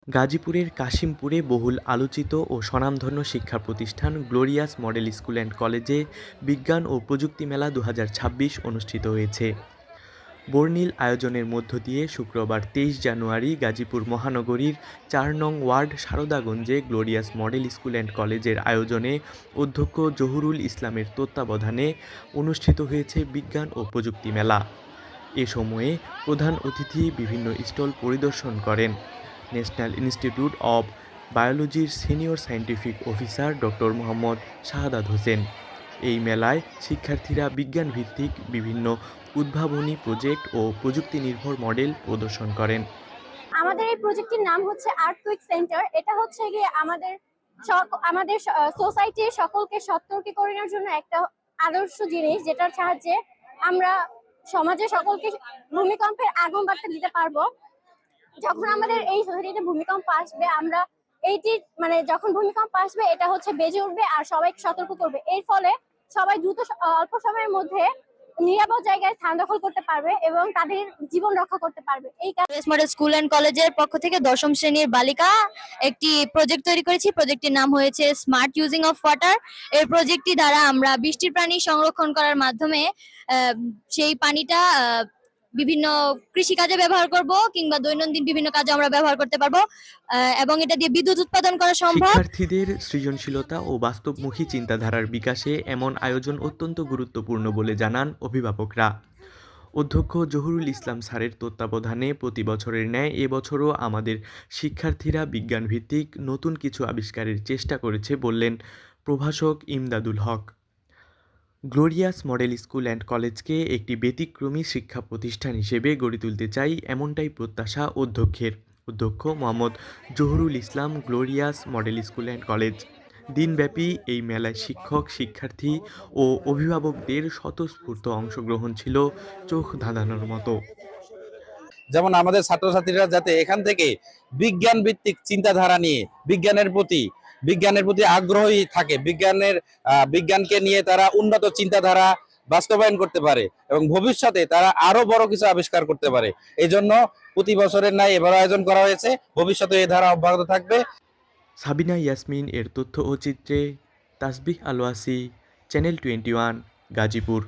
গাজীপুরের কাশিমপুরে বহুল আলোচিত ও স্বনামধন্য শিক্ষা প্রতিষ্ঠান গ্লোরিয়াস মডেল স্কুল অ্যান্ড কলেজে বিজ্ঞান ও প্রযুক্তি মেলা ২০২৬ অনুষ্ঠিত হয়েছে। বর্ণিল আয়োজনের মধ্য দিয়ে শুক্রবার ২৩ জানুয়ারি গাজীপুর মহানগরীর ৪ নং ওয়ার্ড সারদাগঞ্জে গ্লোরিয়াস মডেল স্কুল অ্যান্ড কলেজের আয়োজনে অধ্যক্ষ জহুরুল ইসলামের তত্ত্বাবধানে অনুষ্ঠিত হয়েছে বিজ্ঞান ও প্রযুক্তি মেলা। এ সময়ে প্রধান অতিথি বিভিন্ন স্টল পরিদর্শন করেন ন্যাশনাল ইনস্টিটিউট অব বায়োলজির senior scientific officer doctor Mohammad Shahadat Hossain. এই মেলায় শিক্ষার্থীরা বিজ্ঞানভিত্তিক বিভিন্ন উদ্ভাবনী প্রজেক্ট ও প্রযুক্তি নির্ভর মডেল প্রদর্শন করেন। আমাদের এই প্রজেক্টটির নাম হচ্ছে আর্থকুইক সেন্টার। এটা হচ্ছে গিয়ে আমাদের সোসাইটির সকলকে সতর্কীকরণের জন্য একটা আদর্শ জিনিস, যেটার সাহায্যে আমরা সমাজে সকলকে ভূমিকম্পের আগুন বার্তা দিতে পারবো। যখন আমাদের এই সোসাইটিতে ভূমিকম্প আসবে, আমরা যখন ভূমিকম্প আসবে এটা হচ্ছে বেজে উঠবে আর সবাইকে সতর্ক করবে। এর ফলে সবাই দ্রুত অল্প সময়ের মধ্যে নিরাপদ জায়গায় স্থান দখল করতে পারবে এবং তাদের জীবন রক্ষা করতে পারবে। এই মডেল স্কুল অ্যান্ড কলেজের পক্ষ থেকে ১০ম শ্রেণীর বালিকা একটি প্রজেক্ট তৈরি করেছি। প্রজেক্টটির নাম হয়েছে স্মার্ট ইউজিং অফ ওয়াটার। এই প্রজেক্টটি দ্বারা আমরা বৃষ্টির পানি সংরক্ষণ করার মাধ্যমে সেই পানিটা বিভিন্ন কৃষিকাজে ব্যবহার করব কিংবা দৈনন্দিন বিভিন্ন কাজে আমরা ব্যবহার করতে পারবো এবং এটা দিয়ে বিদ্যুৎ উৎপাদন করা সম্ভব। শিক্ষার্থীদের সৃজনশীলতা ও বাস্তবমুখী চিন্তাধারার বিকাশে এমন আয়োজন অত্যন্ত গুরুত্বপূর্ণ বলে জানান অভিভাবকরা। অধ্যক্ষ জহুরুল ইসলাম স্যারের তত্ত্বাবধানে প্রতি বছরের ন্যায় এবছরও আমাদের শিক্ষার্থীরা বিজ্ঞানভিত্তিক নতুন কিছু আবিষ্কারের চেষ্টা করেছে বললেন প্রভাষক ইমদাদুল হক। গ্লোরিয়াস মডেল স্কুল অ্যান্ড কলেজকে একটি ব্যতিক্রমী শিক্ষা প্রতিষ্ঠান হিসেবে গড়ে তুলতে চাই, এমনটাই প্রত্যাশা অধ্যক্ষের। অধ্যক্ষ Mohammad Zahurul Islam glorious model school and college. দিনব্যাপী এই মেলায় শিক্ষক, শিক্ষার্থী ও অভিভাবকদের স্বতঃস্ফূর্ত অংশগ্রহণ ছিল চোখ ধাঁধানোর মতো। যেমন আমাদের ছাত্রছাত্রীরা যাতে এখান থেকে বিজ্ঞান ভিত্তিক চিন্তাধারা নিয়ে বিজ্ঞানের প্রতি আগ্রহী থাকে, বিজ্ঞানকে নিয়ে তারা উন্নত চিন্তাধারা বাস্তবায়ন করতে পারে এবং ভবিষ্যতে তারা আরো বড় কিছু আবিষ্কার করতে পারে। এই জন্য প্রতি বছরের ন্যায় এবার আয়োজন করা হয়েছে, ভবিষ্যতে এই ধারা অব্যাহত থাকবে। সাবিনা ইয়াসমিন এর তথ্য ও চিত্রে তাসবিহ আলওয়াসি, চ্যানেল 21, গাজীপুর।